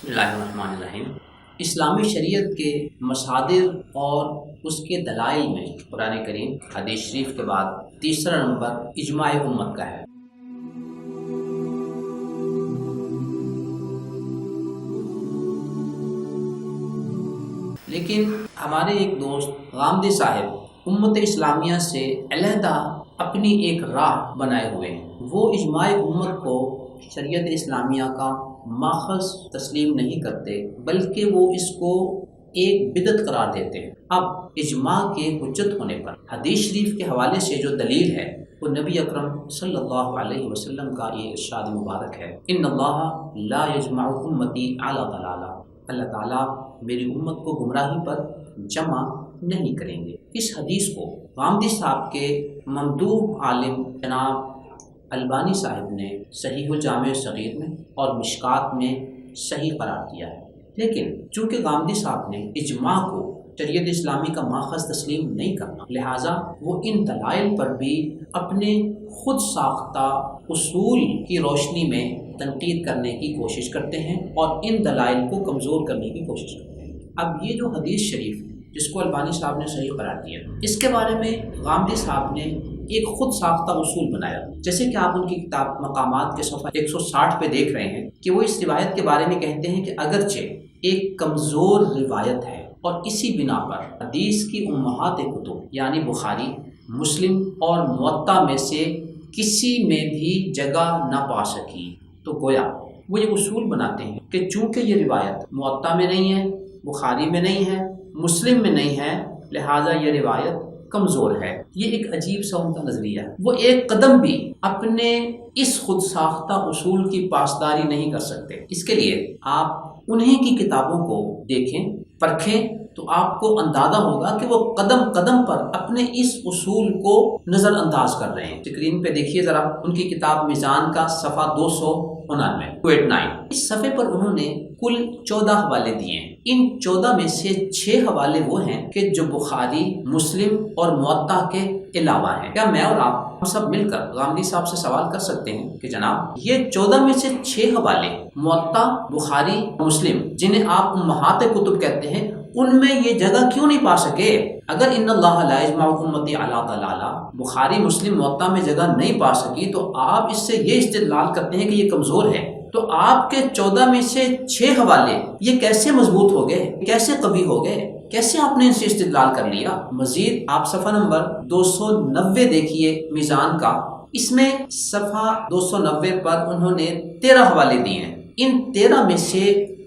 بسم اللہ الرحمن الرحیم۔ اسلامی شریعت کے مصادر اور اس کے دلائل میں قرآن کریم، حدیث شریف کے بعد تیسرا نمبر اجماع امت کا ہے۔ لیکن ہمارے ایک دوست غامدی صاحب امت اسلامیہ سے علیحدہ اپنی ایک راہ بنائے ہوئے ہیں۔ وہ اجماع امت کو شریعت اسلامیہ کا ماخذ تسلیم نہیں کرتے، بلکہ وہ اس کو ایک بدعت قرار دیتے ہیں۔ اب اجماع کے حجت ہونے پر حدیث شریف کے حوالے سے جو دلیل ہے وہ نبی اکرم صلی اللہ علیہ وسلم کا یہ ارشاد مبارک ہے، ان اللہ لا یجمع امتی علی ضلالہ، اللہ تعالیٰ میری امت کو گمراہی پر جمع نہیں کریں گے۔ اس حدیث کو غامدی صاحب کے ممدوح عالم جناب البانی صاحب نے صحیح الجامع صغیر میں اور مشکات میں صحیح قرار دیا ہے، لیکن چونکہ غامدی صاحب نے اجماع کو شریعت اسلامی کا ماخذ تسلیم نہیں کرنا، لہٰذا وہ ان دلائل پر بھی اپنے خود ساختہ اصول کی روشنی میں تنقید کرنے کی کوشش کرتے ہیں اور ان دلائل کو کمزور کرنے کی کوشش کرتے ہیں۔ اب یہ جو حدیث شریف جس کو البانی صاحب نے صحیح قرار دیا، اس کے بارے میں غامدی صاحب نے ایک خود ساختہ اصول بنایا، جیسے کہ آپ ان کی کتاب مقامات کے صفحہ 160 پہ دیکھ رہے ہیں کہ وہ اس روایت کے بارے میں کہتے ہیں کہ اگرچہ ایک کمزور روایت ہے اور اسی بنا پر حدیث کی امہات کتب یعنی بخاری، مسلم اور موطا میں سے کسی میں بھی جگہ نہ پا سکی، تو گویا وہ یہ اصول بناتے ہیں کہ چونکہ یہ روایت موطا میں نہیں ہے، بخاری میں نہیں ہے، مسلم میں نہیں ہے، لہٰذا یہ روایت کمزور ہے۔ یہ ایک عجیب سا ان کا نظریہ ہے۔ وہ ایک قدم بھی اپنے اس خود ساختہ اصول کی پاسداری نہیں کر سکتے۔ اس کے لیے آپ انہیں کی کتابوں کو دیکھیں، پرکھیں، تو آپ کو اندازہ ہوگا کہ وہ قدم قدم پر اپنے اس اصول کو نظر انداز کر رہے ہیں۔ اسکرین پہ دیکھیے ذرا ان کی کتاب میزان کا صفحہ 289 اس صفحے پر انہوں نے کل 14 حوالے دیے ہیں۔ ان 14 میں سے 6 حوالے وہ ہیں کہ جو بخاری، مسلم اور موطا کے علاوہ ہیں۔ کیا میں اور آپ ہم سب مل کر غامدی صاحب سے سوال کر سکتے ہیں کہ جناب یہ 14 میں سے 6 حوالے موطا، بخاری، مسلم جنہیں آپ امہات کتب کہتے ہیں، ان میں یہ جگہ کیوں نہیں پا سکے؟ اگر ان اللہ لا یجمع امتی علی ضلالہ بخاری، مسلم، موطا میں جگہ نہیں پا سکی تو آپ اس سے یہ استدلال کرتے ہیں کہ یہ کمزور ہے، تو آپ کے 14 میں سے 6 حوالے یہ کیسے مضبوط ہو گئے، کیسے قوی ہو گئے، کیسے آپ نے ان سے استدلال کر لیا؟ مزید آپ صفحہ نمبر 290 دیکھیے میزان کا، اس میں صفحہ 290 پر انہوں نے 13 حوالے دیے ہیں۔ ان 13 میں سے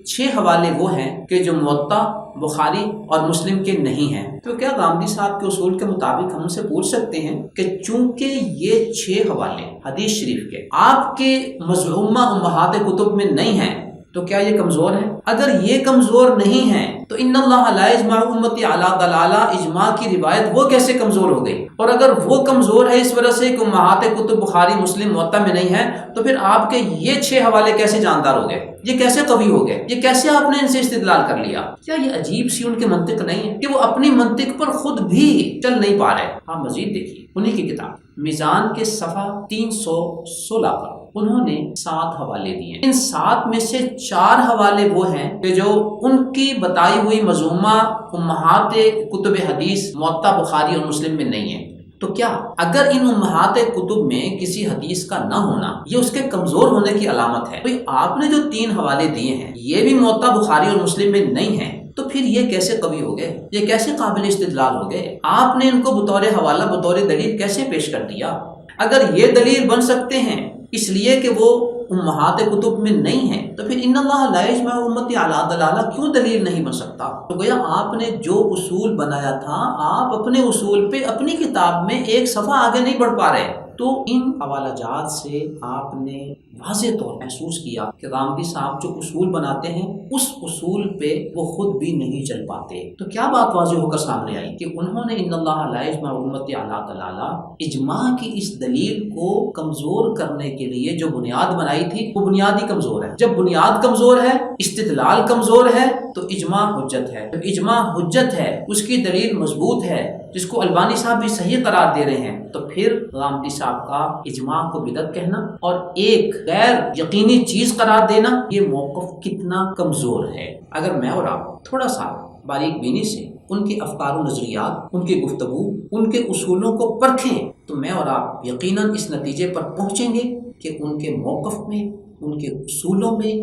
6 حوالے وہ ہیں کہ جو موطا، بخاری اور مسلم کے نہیں ہیں۔ تو کیا غامدی صاحب کے اصول کے مطابق ہم ان سے پوچھ سکتے ہیں کہ چونکہ یہ 6 حوالے حدیث شریف کے آپ کے مزعومہ امہات کتب میں نہیں ہیں تو کیا یہ کمزور ہیں؟ اگر یہ کمزور نہیں ہیں تو ان اللہ لا یجمع امتی علی ضلالہ اجماع کی روایت وہ کیسے کمزور ہو گئی؟ اور اگر وہ کمزور ہے اس وجہ سے کہ امہات کتب بخاری، مسلم، موطا میں نہیں ہے، تو پھر آپ کے یہ 6 حوالے کیسے جاندار ہو گئے؟ یہ کیسے قوی ہو گئے؟ یہ کیسے آپ نے ان سے استدلال کر لیا؟ کیا یہ عجیب سی ان کی منطق نہیں ہے کہ وہ اپنی منطق پر خود بھی چل نہیں پا رہے؟ آپ مزید دیکھیے انہیں کی کتاب میزان کے صفحہ 316 پر انہوں نے 7 حوالے دیے۔ ان 7 میں سے 4 حوالے وہ ہیں کہ جو ان کی بتائی ہوئی مزعومہ امہات کتب حدیث موطا، بخاری اور مسلم میں نہیں ہیں۔ تو کیا اگر ان امہات کتب میں کسی حدیث کا نہ ہونا یہ اس کے کمزور ہونے کی علامت ہے؟ بھئی آپ نے جو 3 حوالے دیے ہیں یہ بھی موطا، بخاری اور مسلم میں نہیں ہیں، تو پھر یہ کیسے قوی ہو گئے؟ یہ کیسے قابل استدلال ہو گئے؟ آپ نے ان کو بطور حوالہ، بطور دلیل کیسے پیش کر دیا؟ اگر یہ دلیل بن سکتے ہیں اس لیے کہ وہ امہات کتب میں نہیں ہیں، تو پھر ان اللہ لا یجمع امتی علی ضلالہ کیوں دلیل نہیں بن سکتا؟ تو گویا آپ نے جو اصول بنایا تھا، آپ اپنے اصول پہ اپنی کتاب میں ایک صفحہ آگے نہیں بڑھ پا رہے۔ تو ان حوالہ جات سے آپ نے واضح طور محسوس کیا کہ غامدی صاحب جو اصول بناتے ہیں اس اصول پہ وہ خود بھی نہیں چل پاتے۔ تو کیا بات واضح ہو کر سامنے آئی کہ انہوں نے ان اللہ لا یجمع امتی علی ضلالہ اجماع کی اس دلیل کو کمزور کرنے کے لیے جو بنیاد بنائی تھی وہ بنیاد ہی کمزور ہے۔ جب بنیاد کمزور ہے، استدلال کمزور ہے، تو اجماع حجت ہے. جب اجماع حجت ہے، اس کی دلیل مضبوط ہے، جس کو البانی صاحب بھی صحیح قرار دے رہے ہیں، تو پھر غامدی صاحب کا اجماع کو بدعت کہنا اور ایک غیر یقینی چیز قرار دینا، یہ موقف کتنا کمزور ہے. اگر میں اور آپ تھوڑا سا باریک بینی سے ان کے افکار و نظریات، ان کی گفتگو، ان کے اصولوں کو پرکھیں تو میں اور آپ یقیناً اس نتیجے پر پہنچیں گے کہ ان کے موقف میں، ان کے اصولوں میں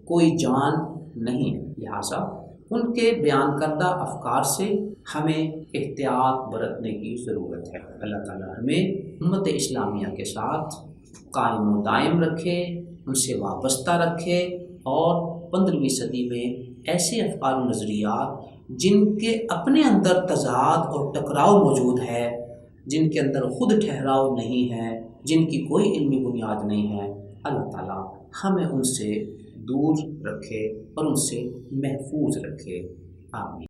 کوئی جان نہیں ہے. لہٰذا ان کے بیان کردہ افکار سے ہمیں احتیاط برتنے کی ضرورت ہے. اللہ تعالیٰ ہمیں امت اسلامیہ کے ساتھ قائم و دائم رکھے، ان سے وابستہ رکھے، اور 15ویں صدی میں ایسے افکار و نظریات جن کے اپنے اندر تضاد اور ٹکراؤ موجود ہے، جن کے اندر خود ٹھہراؤ نہیں ہے، جن کی کوئی علمی بنیاد نہیں ہے، اللہ تعالیٰ ہمیں ان سے دور رکھے اور ان سے محفوظ رکھے. آمین.